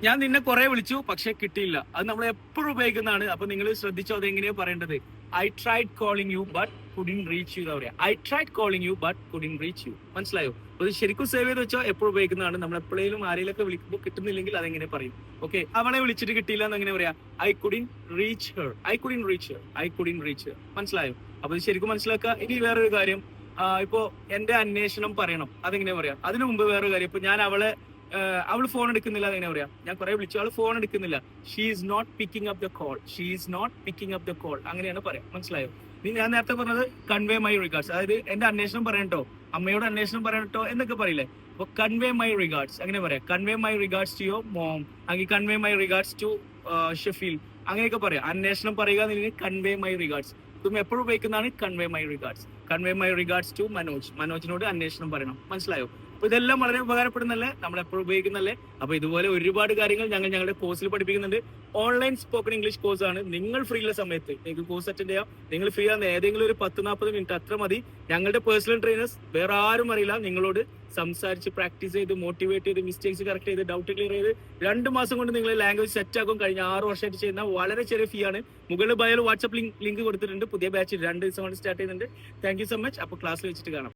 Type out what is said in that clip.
ഞാൻ നിന്നെ കുറെ വിളിച്ചു പക്ഷെ കിട്ടിയില്ല. അത് നമ്മൾ എപ്പോഴും ഉപയോഗിക്കുന്നതാണ്. അപ്പൊ നിങ്ങൾ ശ്രദ്ധിച്ചോ അതെങ്ങനെയാ പറയേണ്ടത്. I tried calling you but couldn't reach you. പറയാ I tried calling you but couldn't reach you. മനസ്സിലായോ? അത് ശരിക്കും സേവ് ചെയ്ത് വെച്ചോ, എപ്പോഴും ഉപയോഗിക്കുന്നതാണ്. നമ്മൾ എപ്പോഴേലും ആരെയൊക്കെ വിളിക്കുമ്പോൾ കിട്ടുന്നില്ലെങ്കിൽ അതെങ്ങനെ പറയും. ഓക്കെ, അവളെ വിളിച്ചിട്ട് കിട്ടിയില്ല എന്ന് എങ്ങനെ പറയാ? I couldn't reach her. I couldn't reach her. I couldn't reach her. മനസ്സിലായോ? അപ്പൊ ഇത് ശരിക്കും മനസ്സിലാക്കുക. ഇനി വേറൊരു കാര്യം, ഇപ്പോ എന്റെ അന്വേഷണം പറയണം, അതെങ്ങനെ പറയാം? അതിനു മുമ്പ് വേറൊരു കാര്യം, ഇപ്പൊ ഞാൻ അവൾ ഫോൺ എടുക്കുന്നില്ല എങ്ങനെ പറയാം? ഞാൻ കുറെ വിളിച്ചു, അവൾ ഫോൺ എടുക്കുന്നില്ല. She is not picking up the call. She is not picking up the call. അങ്ങനെയാണ് പറയാം. മനസ്സിലായോ? ഞാൻ നേരത്തെ പറഞ്ഞത് കൺവേ മൈ റിഗാർഡ്സ്, അതായത് എന്റെ അന്വേഷണം പറയട്ടോ, അമ്മയോട് അന്വേഷണം പറയട്ടോ എന്നൊക്കെ പറയില്ലേ. അപ്പൊ കൺവേ മൈ റിഗാർഡ്സ് അങ്ങനെ പറയാം. Convey my regards to your mom, അല്ലെങ്കിൽ convey my regards to Shafeel, അങ്ങനെയൊക്കെ പറയാം. അന്വേഷണം പറയുക എന്നുണ്ടെങ്കിൽ കൺവേ മൈ റിഗാർഡ്സ്. തും എപ്പോഴും ഉപയോഗിക്കുന്നതാണ് convey my regards. Convey my regards to Manoj. മനോജിനോട് അന്വേഷണം പറയണം. മനസ്സിലായോ? അപ്പൊ ഇതെല്ലാം വളരെ ഉപകാരപ്പെടുന്നല്ലേ, നമ്മൾ എപ്പോഴും ഉപയോഗിക്കുന്നല്ലേ. അപ്പൊ ഇതുപോലെ ഒരുപാട് കാര്യങ്ങൾ ഞങ്ങളുടെ കോഴ്സിൽ പഠിപ്പിക്കുന്നുണ്ട്. ഓൺലൈൻ സ്പോക്കൺ ഇംഗ്ലീഷ് കോഴ്സ് ആണ്. നിങ്ങൾ ഫ്രീ ഉള്ള സമയത്ത് നിങ്ങൾക്ക് കോഴ്സ് അറ്റൻഡ് ചെയ്യാം. നിങ്ങൾ ഫ്രീ ആകുന്ന ഏതെങ്കിലും ഒരു 10-40 മിനിറ്റ് അത്ര മതി. ഞങ്ങളുടെ പേഴ്സണൽ ട്രെയിനേഴ്സ് വേറെ ആരും അറിയില്ല. നിങ്ങളോട് സംസാരിച്ച് പ്രാക്ടീസ് ചെയ്ത് മോട്ടിവേറ്റ് ചെയ്ത് മിസ്റ്റേക്സ് കറക്റ്റ് ചെയ്ത് ഡൗട്ട് ക്ലിയർ ചെയ്ത് 2 മാസം കൊണ്ട് നിങ്ങൾ ലാംഗ്വേജ് സെറ്റ് ആക്കും. കഴിഞ്ഞ 6 വർഷമായിട്ട് ചെയ്യുന്ന വളരെ ചെറിയ ഫീ ആണ്. മുകളിൽ ബയോയിൽ വാട്സ്ആപ്പ് ലിങ്ക് കൊടുത്തിട്ടുണ്ട്. പുതിയ ബാച്ച് 2 ദിവസം കൊണ്ട് സ്റ്റാർട്ട് ചെയ്യുന്നുണ്ട്. Thank you so much. അപ്പോൾ ക്ലാസ്സിൽ വെച്ചിട്ട് കാണാം.